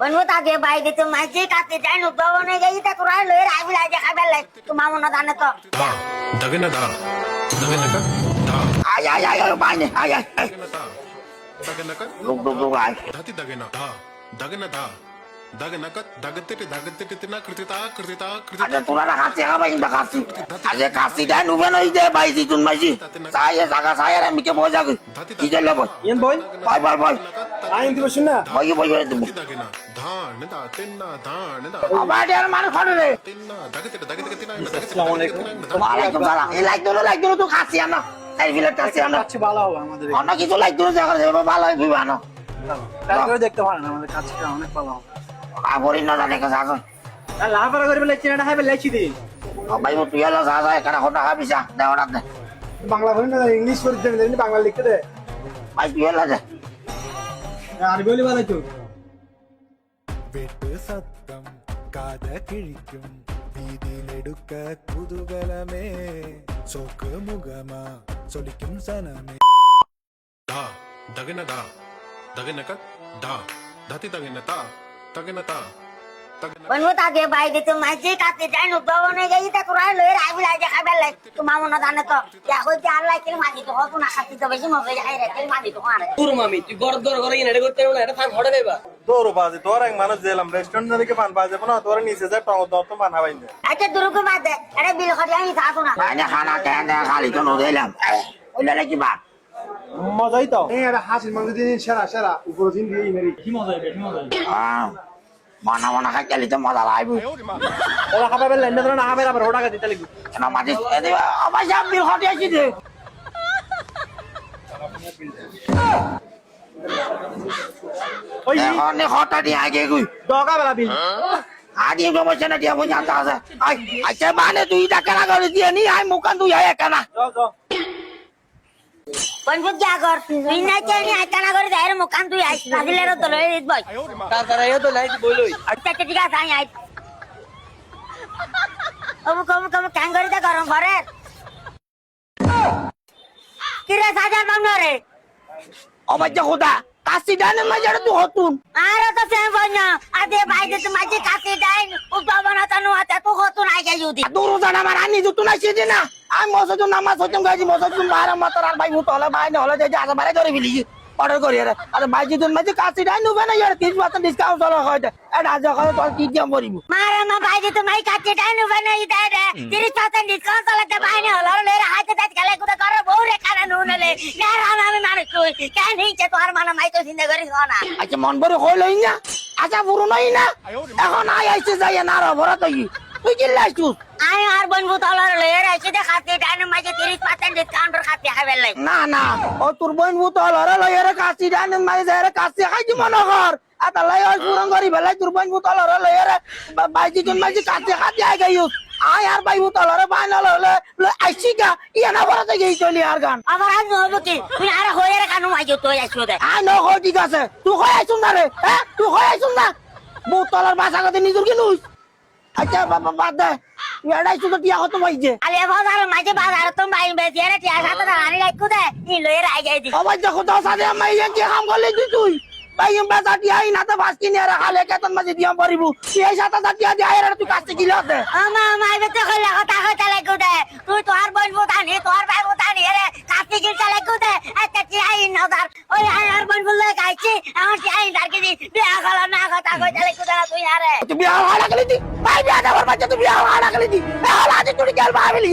बनवू ताके बाई देतो माझी काते जाणू दवने गई तर तुला लय रावी लाजे खाबेला तू मामू ना जाणे तो धा दगे ना धा दगे ना का धा आय आय आय पाणी आय आय दगे ना का रुक आय धाती दगे ना धा दगे ना धा दगे ना का दगते ते ना करते ता अरे तुला ना खाते का बाई इंदा खाती अरे खाती काय नुबे नाही दे बाई तिथून माझी साय जागा साय रे मिके बोजा की जल्ला बोल ಏನ್ ಬಾಯ್ बाय ಆಯ್ತು ಬಸ್ನ बाय बाय तुम दगे ना धान दा तिन्ना धान दा अबाड यार मार खाने रे तिन्ना दगते तिना আসসালামু আলাইকুম वालेकुम सलाम ये लाइक दो तू खाती आना এই বিলে খাতি আনা কাছে ভালো হবে আমাদের অন্য কিছু লাইক দো জায়গা দেব ভালো হবে বিবানো ট্রাই করে দেখতে পারেন আমাদের কাছে অনেক ভালো হবে আগরি না জানে কা জাগো আর লাফারা করে বলে চিনাটা হাইবে লেখি দি ভাই তুই এলা যা যা এখানে হটা খাবিসা দেওড়া দে বাংলা বলেন না ইংলিশ করে দেন বাংলা লিখতে দে ভাই তুই এলা যা আরবি বলি ভালো তো വെട്ട് സത്തം കാത കിഴിക്കും വീതിയിലെടുക്ക കുതൂകലമേ സോക്ക് മുഖമാ ചൊലിക്കും സനമേ धा दगे ना का धा धाती दगे ना ता बनवू ताके बाई देतो माझी काते जाणू दवने गई तर तुला लय रावी लाजे खाबेला तू मामू ना जाणे तो या होय चार लायकेल माझी तो तू ना खाती तो बेशी मग जाय रे केल माझी तो मारे তোর মামি তুই গড় গড় করে এনে করতে না এটা ফান হড়ে দেবা তোর বাজে তোর এক মানুষ দিলাম রেস্টুরেন্ট থেকে পান বাজে না তোর নিচে যা টং দাও তো মান হাবাইন দে আচ্ছা দুরুকু বাদে আরে বিল খরি আমি থাকু না মানে খানা কেন খালি তো নদেলাম ওইলা নাকি বা মজাই তো এই এটা হাসির মাংস দিন সেরা উপরে দিন দিয়ে মেরি কি মজা হবে কি মজা মনা মনা খাই গেলি তো মজা লাগবে ওরা খাবে লাইন ধরে না খাবে আবার ওটা দিতে লাগবে কেন মাঝে আমার সব বিল খটি আছে দে ওই এখন খটা দিয়ে আগে কই দগা বেলা বিল আগে সমস্যা না দিয়ে বুঝা তা আছে আচ্ছা মানে তুই এটা কেন করে দিয়ে নি আই মুকান তুই আয় কেন যাও बनवू क्या कर तुई ना चाही आयताना করে যাই রে মুকান তুই আইছ রাজিলের তো লই দিত ভাই তার তারা এও তো লাইট বইলই আচ্ছা ঠিক আছে আই কম ক্যাং করে দে গরম করে কিরে সাজার বাংলা রে অবাজ্য খোদা কাশি ডানে মাঝে তুই হতুন আর তো সেম বন্যা আদে ভাই যে তুমি যে কাছে ডাইন উদ্ভাবনা তানু আতে তো হতো না গে যদি দূর জানা আমার আনি যুত না সিজে না আমি মসজিদ নামাজ হইতাম গাজি মসজিদ বারা মাতার আর ভাই মুত হলে ভাই না হলে যে আজ বারে ধরে ফেলি অর্ডার করি আর আর ভাই যদি মাঝে কাশি ডাইন নুবে না ইয়ার 30% ডিসকাউন্ট চলা হয় এটা আজ করে তো কি দিম করিব মারে মা ভাই যে তুমি কাছে ডাইন উবে না ইদা দে 30% ডিসকাউন্ট চলাতে ভাই না হলো লে হাতে দাঁত গেলে কুদা করে বউরে কানা নুনলে না রাম আমি মানে তুই কেন নিচে তোর মানা মাই তো চিন্তা করিস না আচ্ছা মন ভরে হইলই না আচ্ছা পুরো নাই না এখন আই আইছে যাই না র ভরা তুই তুই কি লাইছুস আমি আর বনবু তলার লয়ে রাখছি দে খাতে ডাইন মাঝে 30% ডিসকাউন্ট খাতে খাবে লাই না ও তোর বোন ভূত হলরে লইরে কাশি ডান মাই যারে কাশি খাইছি মনে কর আতা লাই ওই পুরন করি বেলাই তোর বোন ভূত হলরে লইরে বাইজি জন মাঝে কাশি খাতে আই গাইস আই আর বাই ভূত হলরে বাইনা ললে আইছি গা ইয়া না বড় থেকে চলি আর গান আবার আজ হইব কি তুই আর হইরে কানু মাঝে তো আইছো দে আই ন হই ঠিক আছে তুই কই আইছুন না রে হ্যাঁ তুই কই আইছুন না ভূত হলর বাসা কতে নিজুর কি নুস আচ্ছা বাবা বাদ দে তুই এড়াই তো টিয়া কত পাইছে আলে বাজার মাঝে বাজার তো বাই বেচি রে টিয়া সাথে রানি রাখু দে ই লয়ে রাই যাই দি অবাই দেখো তো সাথে আমি কি কাম করলি তুই ভাই বাসা টিয়া না তো বাস কিনে আর হালে কেতন মাঝে দিয়াম পারিব তুই এই সাথে টিয়া দিয়ে আইরা তুই কাছে গিলাতে আমা মাই বেতে কইলা কথা কইতা লাগু দে তুই তো আর বলবো তানি তোর ভাই তানি রে কাছে গিলতা লাগু দে একটা টিয়াই নদার ওই আর বলবো লই গাইছি আমার টিয়াই দার কি বিয়া গলা না কথা কইতা লাগু দে তুই আরে তুই বিয়া হালা গলি দি ভাই বিয়া দেওয়ার বাচ্চা তুই বিয়া হালা গলি দি হালা যে তুই গেল ভাবিলি